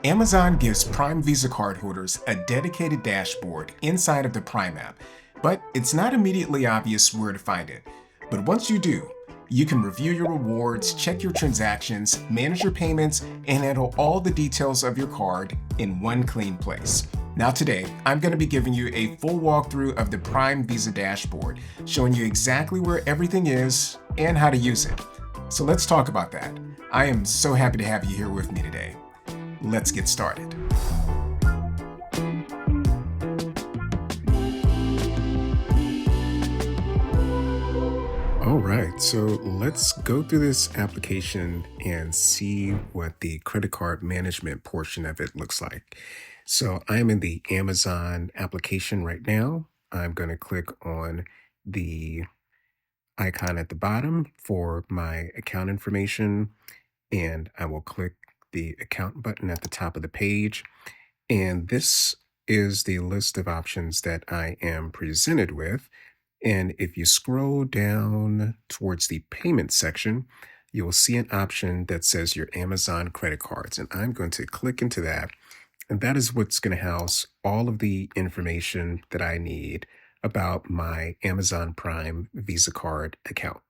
Amazon gives Prime Visa cardholders a dedicated dashboard inside of the Prime app, but it's not immediately obvious where to find it. But once you do, you can review your rewards, check your transactions, manage your payments, and handle all the details of your card in one clean place. Now today, I'm going to be giving you a full walkthrough of the Prime Visa dashboard, showing you exactly where everything is and how to use it. So let's talk about that. I am so happy to have you here with me today. Let's get started. All right, so let's go through this application and see what the credit card management portion of it looks like. So I'm in the Amazon application right now. I'm going to click on the icon at the bottom for my account information, and I will click the account button at the top of the page. And this is the list of options that I am presented with. And if you scroll down towards the payment section, you'll see an option that says your Amazon credit cards. And I'm going to click into that. And that is what's going to house all of the information that I need about my Amazon Prime Visa card account.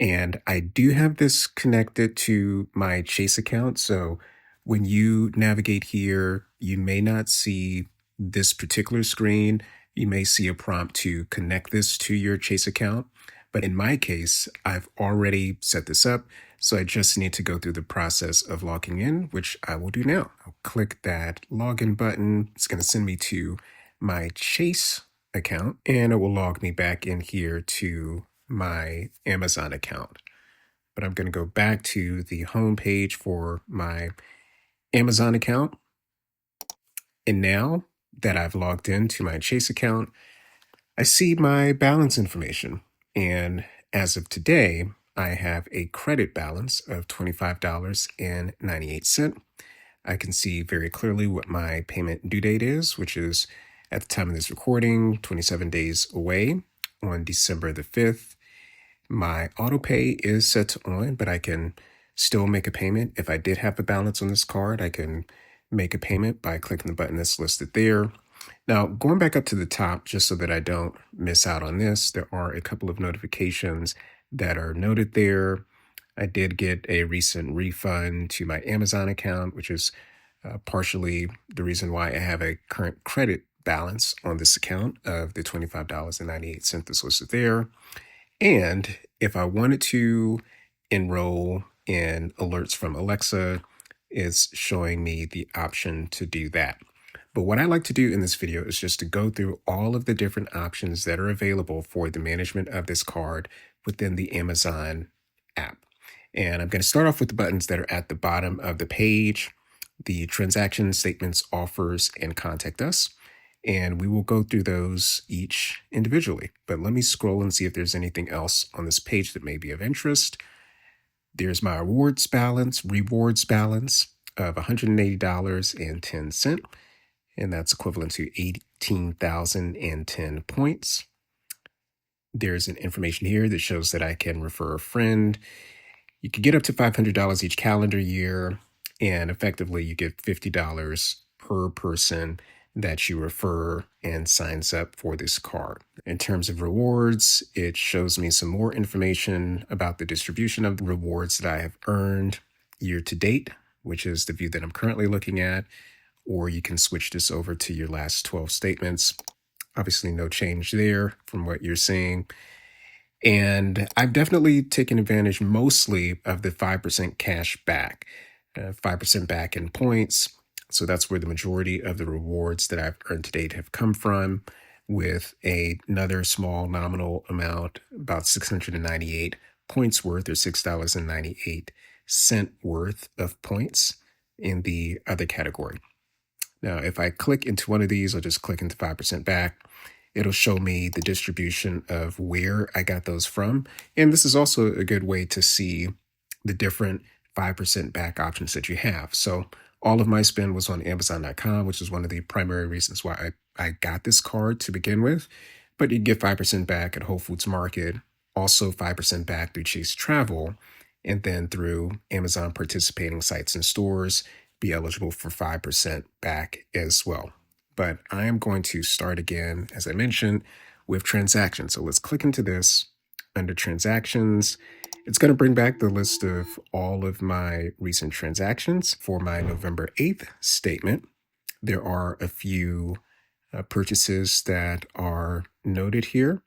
And I do have this connected to my Chase account. So when you navigate here, you may not see this particular screen. You may see a prompt to connect this to your Chase account. But in my case, I've already set this up. So I just need to go through the process of logging in, which I will do now. I'll click that login button. It's going to send me to my Chase account, and it will log me back in here to my Amazon account. But I'm going to go back to the home page for my Amazon account. And now that I've logged into my Chase account, I see my balance information. And as of today, I have a credit balance of $25.98. I can see very clearly what my payment due date is, which is at the time of this recording, 27 days away on December the 5th. My auto pay is set to on, but I can still make a payment. If I did have a balance on this card, I can make a payment by clicking the button that's listed there. Now, going back up to the top, just so that I don't miss out on this, there are a couple of notifications that are noted there. I did get a recent refund to my Amazon account, which is partially the reason why I have a current credit balance on this account of the $25.98 that's listed there. And if I wanted to enroll in alerts from Alexa, it's showing me the option to do that. But what I like to do in this video is just to go through all of the different options that are available for the management of this card within the Amazon app. And I'm going to start off with the buttons that are at the bottom of the page, the transaction statements, offers, and contact us. And we will go through those each individually. But let me scroll and see if there's anything else on this page that may be of interest. There's my rewards balance of $180.10. And that's equivalent to 18,010 points. There's an information here that shows that I can refer a friend. You can get up to $500 each calendar year, and effectively you get $50 per person that you refer and signs up for this card. In terms of rewards, it shows me some more information about the distribution of the rewards that I have earned year to date, which is the view that I'm currently looking at, or you can switch this over to your last 12 statements. Obviously no change there from what you're seeing. And I've definitely taken advantage mostly of the 5% cash back, 5% back in points. So that's where the majority of the rewards that I've earned to date have come from, with another small nominal amount, about 698 points worth, or $6.98 worth of points in the other category. Now, if I click into one of these, I'll just click into 5% back. It'll show me the distribution of where I got those from. And this is also a good way to see the different 5% back options that you have. So all of my spend was on Amazon.com, which is one of the primary reasons why I got this card to begin with. But you get 5% back at Whole Foods Market, also 5% back through Chase Travel, and then through Amazon participating sites and stores, be eligible for 5% back as well. But I am going to start again, as I mentioned, with transactions. So let's click into this under transactions. It's going to bring back the list of all of my recent transactions for my November 8th statement. There are a few purchases that are noted here.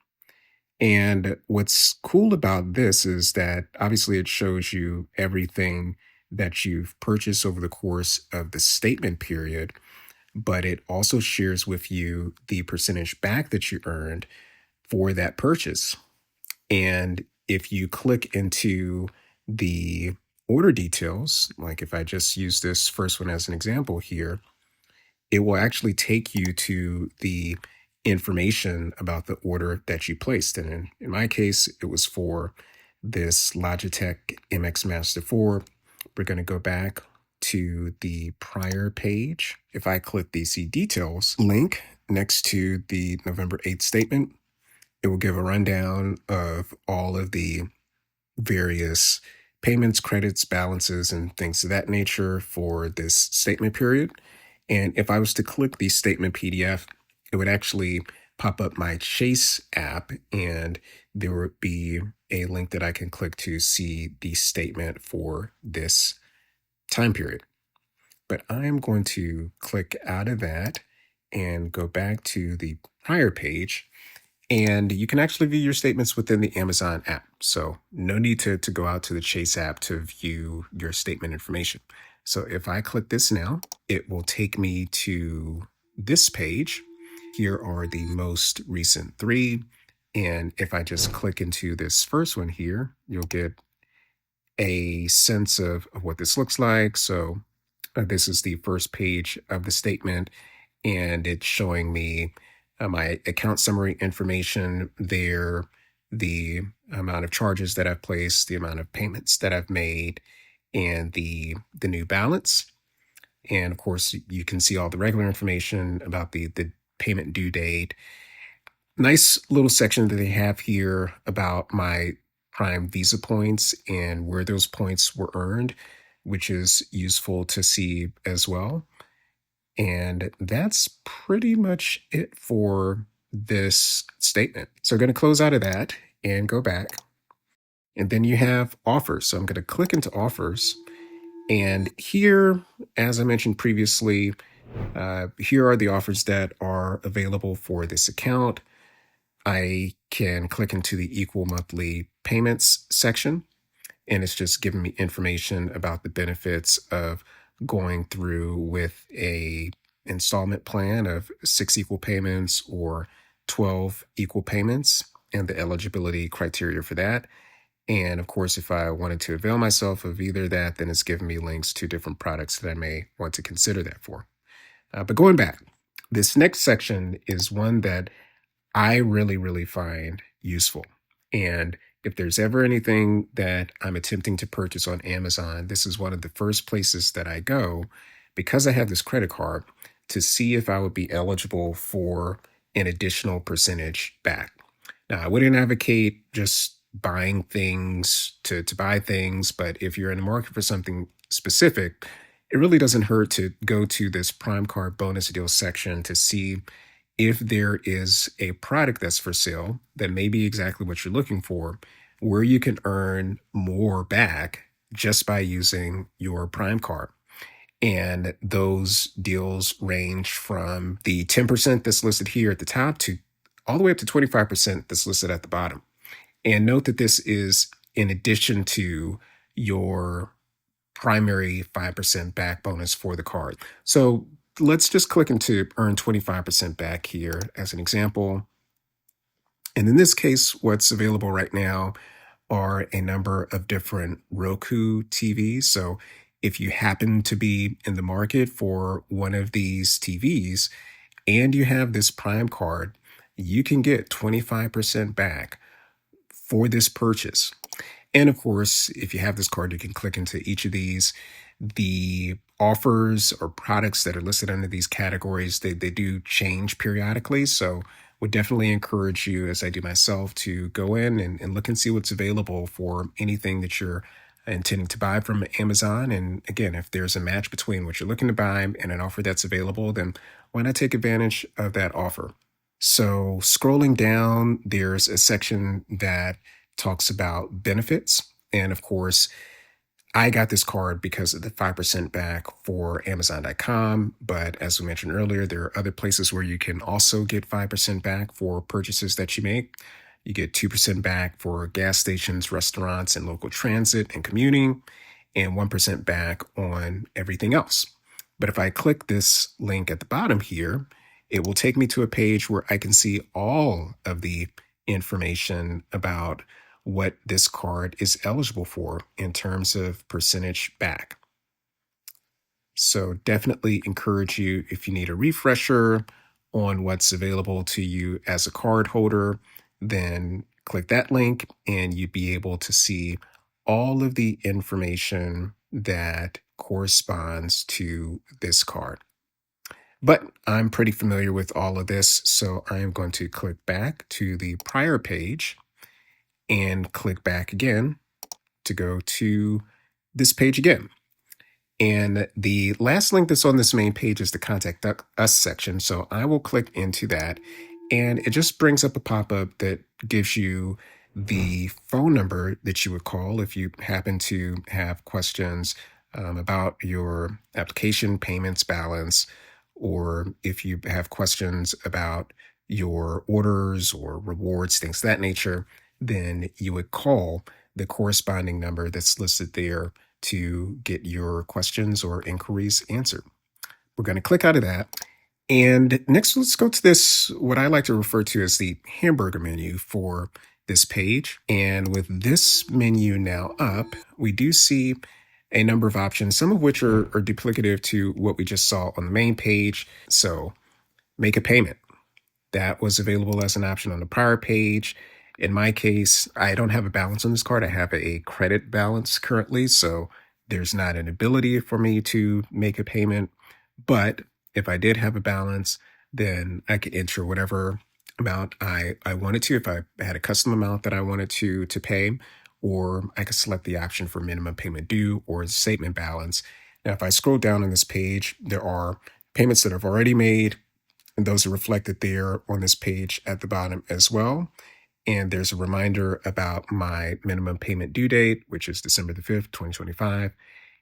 And what's cool about this is that obviously it shows you everything that you've purchased over the course of the statement period, but it also shares with you the percentage back that you earned for that purchase. And if you click into the order details, like if I just use this first one as an example here, it will actually take you to the information about the order that you placed. And in my case, it was for this Logitech MX Master 4. We're going to go back to the prior page. If I click the See Details link next to the November 8th statement, it will give a rundown of all of the various payments, credits, balances, and things of that nature for this statement period. And if I was to click the statement PDF, it would actually pop up my Chase app, and there would be a link that I can click to see the statement for this time period. But I'm going to click out of that and go back to the prior page. And you can actually view your statements within the Amazon app. So no need to go out to the Chase app to view your statement information. So if I click this now, it will take me to this page. Here are the most recent 3. And if I just click into this first one here, you'll get a sense of what this looks like. So this is the first page of the statement, and it's showing me my account summary information there, the amount of charges that I've placed, the amount of payments that I've made, and the new balance. And of course, you can see all the regular information about the payment due date. Nice little section that they have here about my Prime Visa points and where those points were earned, which is useful to see as well. And that's pretty much it for this statement. So I'm going to close out of that and go back. And then you have offers. So I'm going to click into offers. And here, as I mentioned previously, here are the offers that are available for this account. I can click into the equal monthly payments section, and it's just giving me information about the benefits of going through with a installment plan of 6 equal payments or 12 equal payments and the eligibility criteria for that. And of course, if I wanted to avail myself of either of that, then it's giving me links to different products that I may want to consider that for. But going back, this next section is one that I really find useful. And if there's ever anything that I'm attempting to purchase on Amazon, this is one of the first places that I go, because I have this credit card, to see if I would be eligible for an additional percentage back. Now, I wouldn't advocate just buying things to buy things, but if you're in the market for something specific, it really doesn't hurt to go to this Prime Card bonus deal section to see if there is a product that's for sale that may be exactly what you're looking for, where you can earn more back just by using your Prime card. And those deals range from the 10% that's listed here at the top to all the way up to 25% that's listed at the bottom. And note that this is in addition to your primary 5% back bonus for the card. So let's just click into earn 25% back here as an example. And in this case, what's available right now are a number of different Roku TVs. So if you happen to be in the market for one of these TVs and you have this Prime card, you can get 25% back for this purchase. And of course, if you have this card, you can click into each of these. The offers or products that are listed under these categories, they do change periodically. So would definitely encourage you, as I do myself, to go in and look and see what's available for anything that you're intending to buy from Amazon. And again, if there's a match between what you're looking to buy and an offer that's available, then why not take advantage of that offer? So, scrolling down, there's a section that talks about benefits. And of course, I got this card because of the 5% back for Amazon.com. But as we mentioned earlier, there are other places where you can also get 5% back for purchases that you make. You get 2% back for gas stations, restaurants, and local transit and commuting, and 1% back on everything else. But if I click this link at the bottom here, it will take me to a page where I can see all of the information about what this card is eligible for in terms of percentage back. So definitely encourage you, if you need a refresher on what's available to you as a card holder, then click that link and you'd be able to see all of the information that corresponds to this card. But I'm pretty familiar with all of this, so I am going to click back to the prior page and click back again to go to this page again. And the last link that's on this main page is the Contact Us section. So I will click into that, and it just brings up a pop-up that gives you the phone number that you would call if you happen to have questions about your application payments balance, or if you have questions about your orders or rewards, things of that nature, then you would call the corresponding number that's listed there to get your questions or inquiries answered. We're going to click out of that. And next, let's go to this, what I like to refer to as the hamburger menu for this page. And with this menu now up, we do see a number of options, some of which are duplicative to what we just saw on the main page. So make a payment. That was available as an option on the prior page. In my case, I don't have a balance on this card. I have a credit balance currently, so there's not an ability for me to make a payment. But if I did have a balance, then I could enter whatever amount I wanted to. If I had a custom amount that I wanted to pay, or I could select the option for minimum payment due or statement balance. Now, if I scroll down on this page, there are payments that I've already made, and those are reflected there on this page at the bottom as well. And there's a reminder about my minimum payment due date, which is December the 5th, 2025,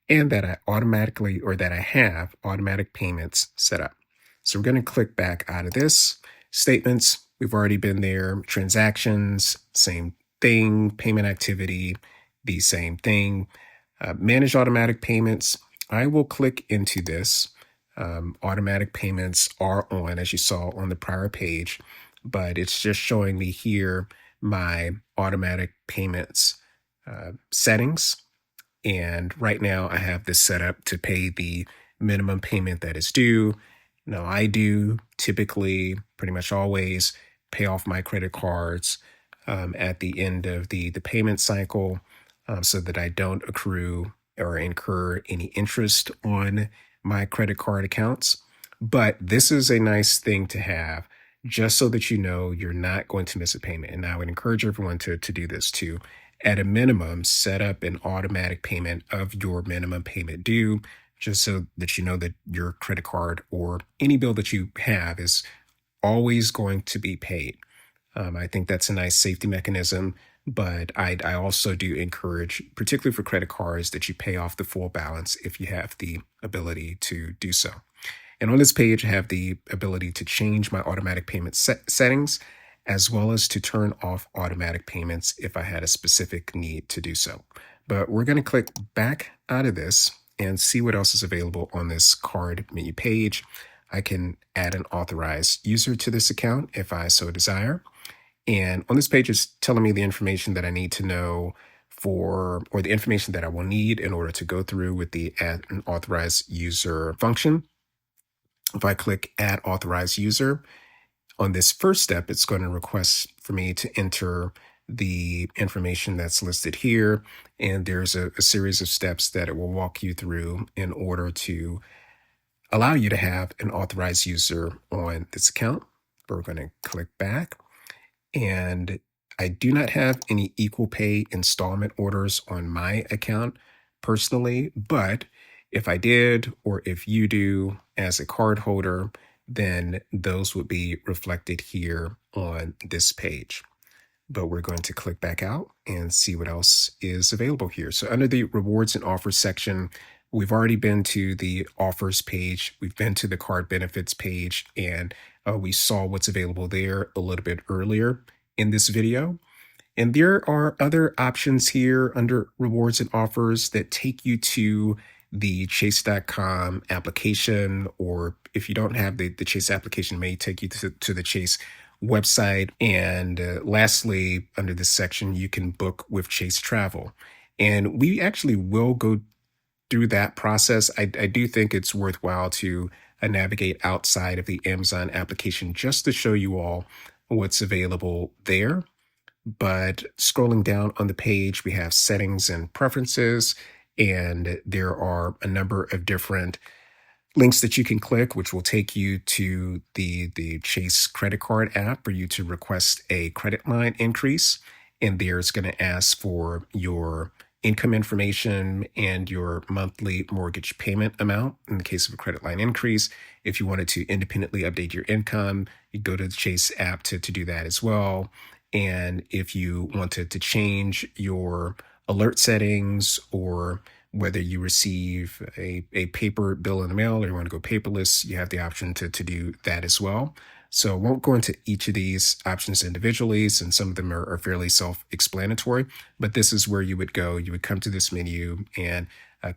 and that I have automatic payments set up. So we're going to click back out of this. Statements, we've already been there. Transactions, same thing. Payment activity, the same thing. Manage automatic payments. I will click into this. Automatic payments are on, as you saw on the prior page, but it's just showing me here my automatic payments settings. And right now I have this set up to pay the minimum payment that is due. Now, I do typically, pretty much always, pay off my credit cards at the end of the payment cycle, so that I don't accrue or incur any interest on my credit card accounts. But this is a nice thing to have, just so that you know you're not going to miss a payment. And I would encourage everyone to do this too. At a minimum, set up an automatic payment of your minimum payment due, just so that you know that your credit card or any bill that you have is always going to be paid. I think that's a nice safety mechanism, but I also do encourage, particularly for credit cards, that you pay off the full balance if you have the ability to do so. And on this page, I have the ability to change my automatic payment settings, as well as to turn off automatic payments if I had a specific need to do so. But we're going to click back out of this and see what else is available on this card menu page. I can add an authorized user to this account if I so desire. And on this page, it's telling me the information that I need to know or the information that I will need in order to go through with the add an authorized user function. If I click add authorized user, on this first step, it's going to request for me to enter the information that's listed here. And there's a series of steps that it will walk you through in order to allow you to have an authorized user on this account. We're going to click back. And I do not have any equal pay installment orders on my account personally, but if I did, or if you do as a card holder, then those would be reflected here on this page. But we're going to click back out and see what else is available here. So under the rewards and offers section, we've already been to the offers page. We've been to the card benefits page, and we saw what's available there a little bit earlier in this video. And there are other options here under rewards and offers that take you to the chase.com application, or if you don't have the Chase application, it may take you to the Chase website. And lastly, under this section, you can book with Chase Travel. And we actually will go through that process. I do think it's worthwhile to navigate outside of the Amazon application just to show you all what's available there. But scrolling down on the page, we have settings and preferences, and there are a number of different links that you can click, which will take you to the Chase credit card app for you to request a credit line increase. And there's going to ask for your income information and your monthly mortgage payment amount in the case of a credit line increase. If you wanted to independently update your income, you go to the Chase app to do that as well. And if you wanted to change your alert settings, or whether you receive a paper bill in the mail or you want to go paperless, you have the option to do that as well. So I won't go into each of these options individually, since some of them are fairly self-explanatory, but this is where you would go. You would come to this menu and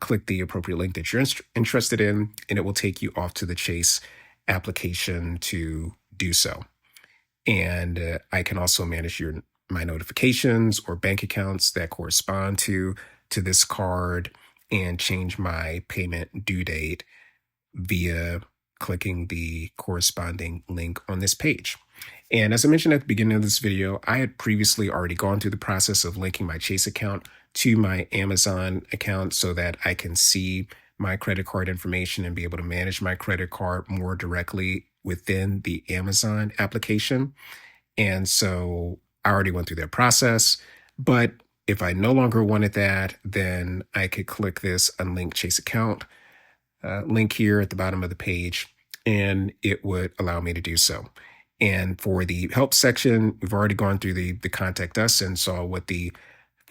click the appropriate link that you're interested in, and it will take you off to the Chase application to do so. And I can also manage my notifications or bank accounts that correspond to this card, and change my payment due date via clicking the corresponding link on this page. And as I mentioned at the beginning of this video, I had previously already gone through the process of linking my Chase account to my Amazon account so that I can see my credit card information and be able to manage my credit card more directly within the Amazon application. And so I already went through that process. But if I no longer wanted that, then I could click this unlink Chase account link here at the bottom of the page, and it would allow me to do so. And for the help section, we've already gone through the contact us and saw what the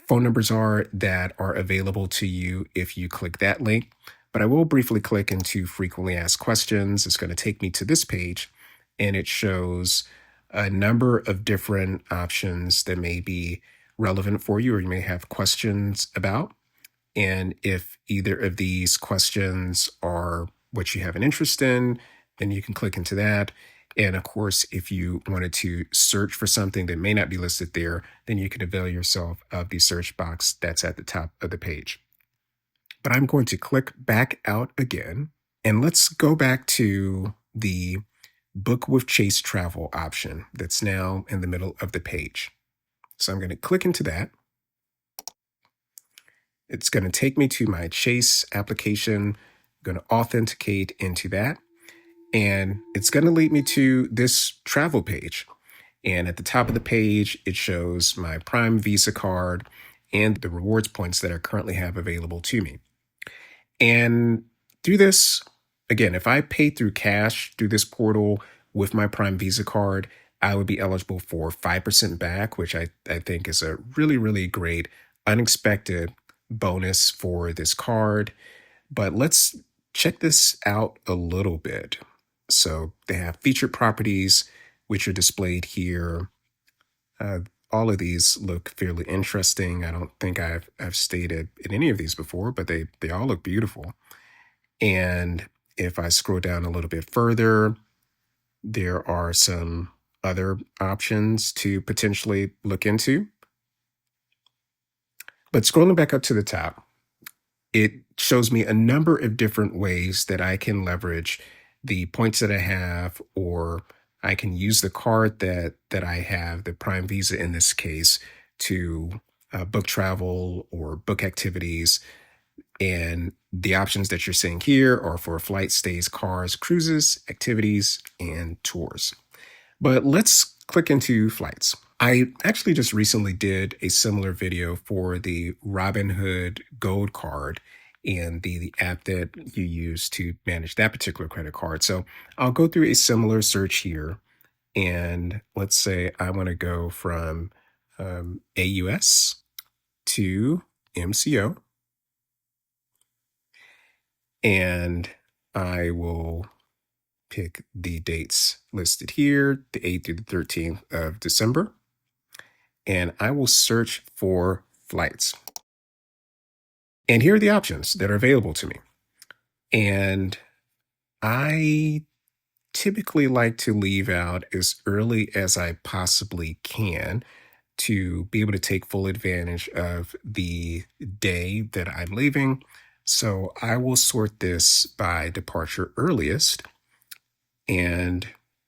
phone numbers are that are available to you if you click that link. But I will briefly click into frequently asked questions. It's going to take me to this page, and it shows a number of different options that may be relevant for you or you may have questions about. And if either of these questions are what you have an interest in, then you can click into that. And of course, if you wanted to search for something that may not be listed there, then you can avail yourself of the search box that's at the top of the page. But I'm going to click back out again, and let's go back to the Book with Chase Travel option that's now in the middle of the page. So I'm going to click into that. It's going to take me to my Chase application. I'm going to authenticate into that, and it's going to lead me to this travel page. And at the top of the page, it shows my Prime Visa card and the rewards points that I currently have available to me. And through this, again, if I pay through cash through this portal with my Prime Visa card, I would be eligible for 5% back, which I think is a really, really great, unexpected bonus for this card. But let's check this out a little bit. So they have featured properties, which are displayed here. All of these look fairly interesting. I don't think I've stated in any of these before, but they all look beautiful. And if I scroll down a little bit further, there are some other options to potentially look into. But scrolling back up to the top, it shows me a number of different ways that I can leverage the points that I have, or I can use the card that I have, the Prime Visa in this case, to book travel or book activities. And the options that you're seeing here are for flights, stays, cars, cruises, activities, and tours. But let's click into flights. I actually just recently did a similar video for the Robinhood Gold card and the app that you use to manage that particular credit card. So I'll go through a similar search here. And let's say I want to go from AUS to MCO. And I will pick the dates listed here, the 8th through the 13th of December. And I will search for flights. And here are the options that are available to me. And I typically like to leave out as early as I possibly can to be able to take full advantage of the day that I'm leaving. So I will sort this by departure earliest. And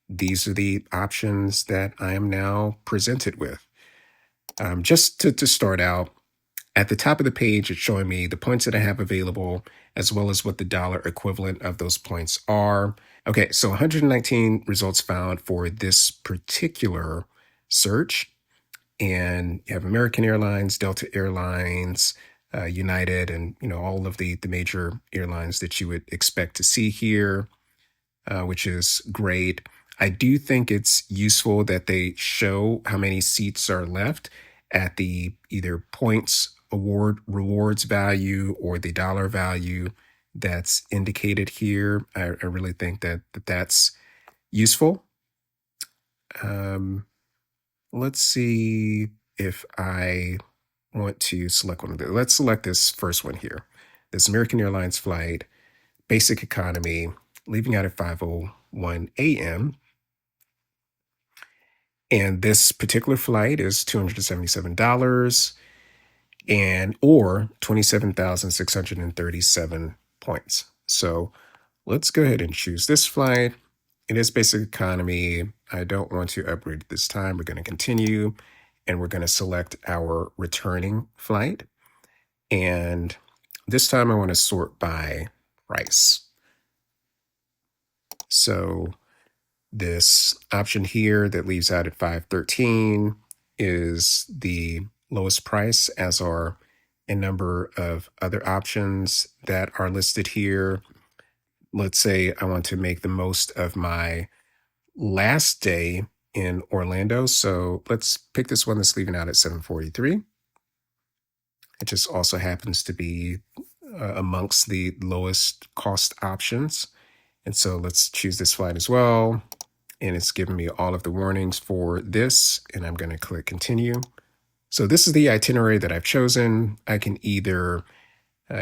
these are the options that I am now presented with. Just to start out, at the top of the page, it's showing me the points that I have available, as well as what the dollar equivalent of those points are. Okay, so 119 results found for this particular search. And you have American Airlines, Delta Airlines, United, and all of the major airlines that you would expect to see here, which is great. I do think it's useful that they show how many seats are left at the either points rewards value or the dollar value that's indicated here. I really think that's useful. Let's see if I want to select one of them. Let's select this first one here. This American Airlines flight, basic economy, leaving out at 5:01 a.m. And this particular flight is $277 or 27,637 points. So let's go ahead and choose this flight. It is basic economy. I don't want to upgrade this time. We're going to continue and we're going to select our returning flight. And this time I want to sort by price. So this option here that leaves out at 513 is the lowest price, as are a number of other options that are listed here. Let's say I want to make the most of my last day in Orlando. So let's pick this one that's leaving out at 743. It just also happens to be amongst the lowest cost options. And so let's choose this flight as well. And it's giving me all of the warnings for this. And I'm going to click continue. So this is the itinerary that I've chosen. I can either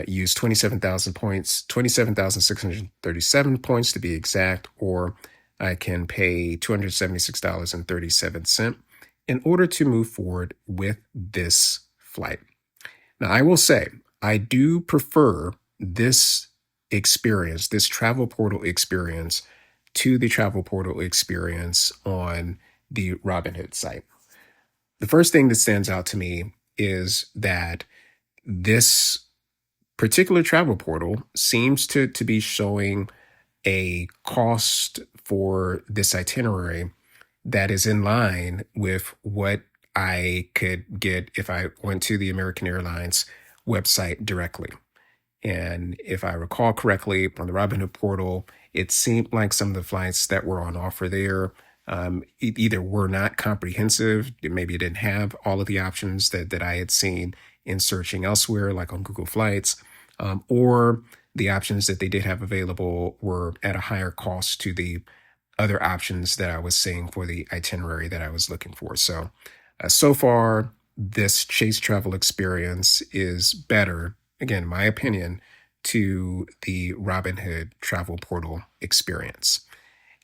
use 27,000 points, 27,637 points to be exact, or I can pay $276.37 in order to move forward with this flight. Now, I will say, I do prefer this experience, this travel portal experience, to the travel portal experience on the Robinhood site. The first thing that stands out to me is that this particular travel portal seems to be showing a cost for this itinerary that is in line with what I could get if I went to the American Airlines website directly. And if I recall correctly, on the Robinhood portal, it seemed like some of the flights that were on offer there either were not comprehensive, maybe it didn't have all of the options that I had seen in searching elsewhere, like on Google Flights, or the options that they did have available were at a higher cost to the other options that I was seeing for the itinerary that I was looking for. So, so far, this Chase travel experience is better, again, my opinion, to the Robinhood travel portal experience.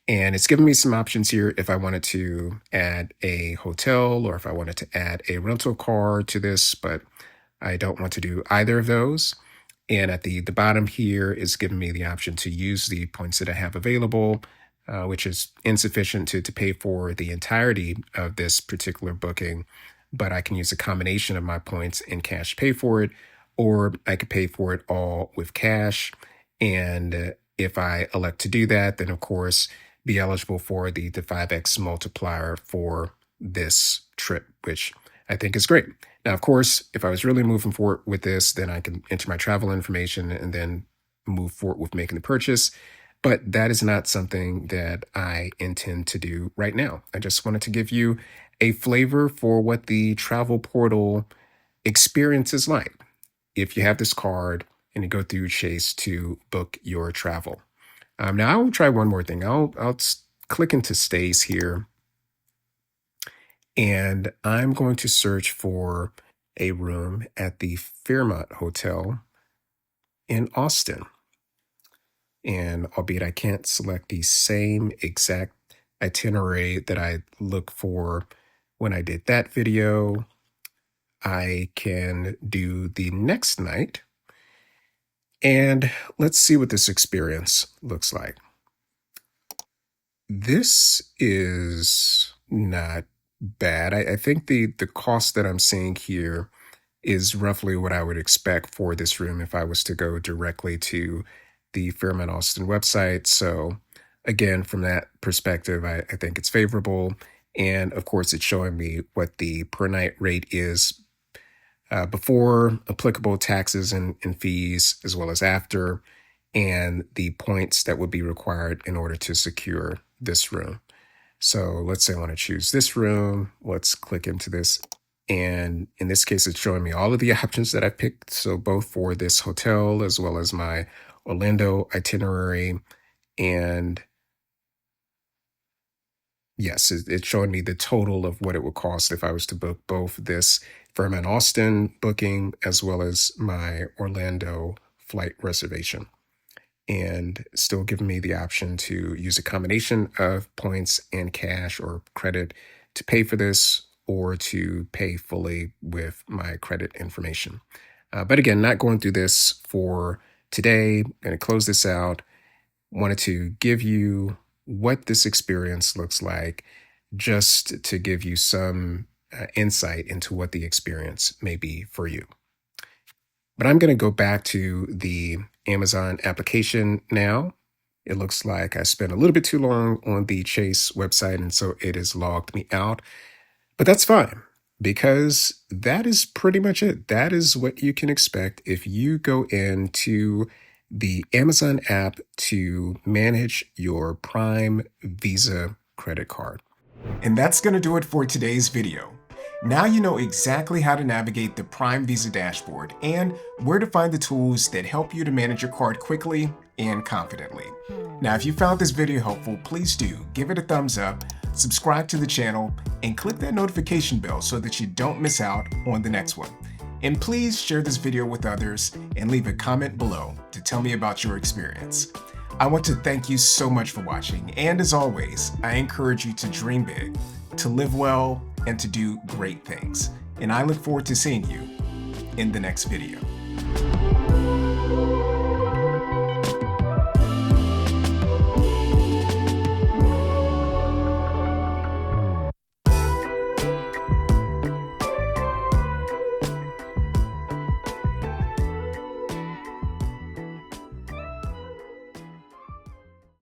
And it's given me some options here if I wanted to add a hotel or if I wanted to add a rental car to this, but I don't want to do either of those. And at the bottom here is giving me the option to use the points that I have available, which is insufficient to pay for the entirety of this particular booking. But I can use a combination of my points and cash pay for it, or I could pay for it all with cash. And if I elect to do that, then of course, be eligible for the 5x multiplier for this trip, which I think is great. Now, of course, if I was really moving forward with this, then I can enter my travel information and then move forward with making the purchase. But that is not something that I intend to do right now. I just wanted to give you a flavor for what the travel portal experience is like if you have this card and you go through Chase to book your travel. Now, I will try one more thing. I'll click into stays here, and I'm going to search for a room at the Fairmont Hotel in Austin. And albeit I can't select the same exact itinerary that I look for when I did that video, I can do the next night. And let's see what this experience looks like. This is not bad. I think the cost that I'm seeing here is roughly what I would expect for this room if I was to go directly to the Fairmont Austin website. So again, from that perspective, I think it's favorable. And of course, it's showing me what the per night rate is before applicable taxes and fees, as well as after, and the points that would be required in order to secure this room. So let's say I want to choose this room. Let's click into this. And in this case, it's showing me all of the options that I picked. So both for this hotel as well as my Orlando itinerary. And yes, it's showing me the total of what it would cost if I was to book both this Fairmont Austin booking as well as my Orlando flight reservation. And still giving me the option to use a combination of points and cash or credit to pay for this, or to pay fully with my credit information. But again, not going through this for today. I'm going to close this out. Wanted to give you what this experience looks like, just to give you some insight into what the experience may be for you. But I'm going to go back to the Amazon application now. It looks like I spent a little bit too long on the Chase website, and so it has logged me out. But that's fine, because that is pretty much it. That is what you can expect if you go into the Amazon app to manage your Prime Visa credit card. And that's going to do it for today's video. Now you know exactly how to navigate the Prime Visa dashboard and where to find the tools that help you to manage your card quickly and confidently. Now, if you found this video helpful, please do give it a thumbs up, subscribe to the channel, and click that notification bell so that you don't miss out on the next one. And please share this video with others and leave a comment below to tell me about your experience. I want to thank you so much for watching, and as always, I encourage you to dream big, to live well, and to do great things. And I look forward to seeing you in the next video.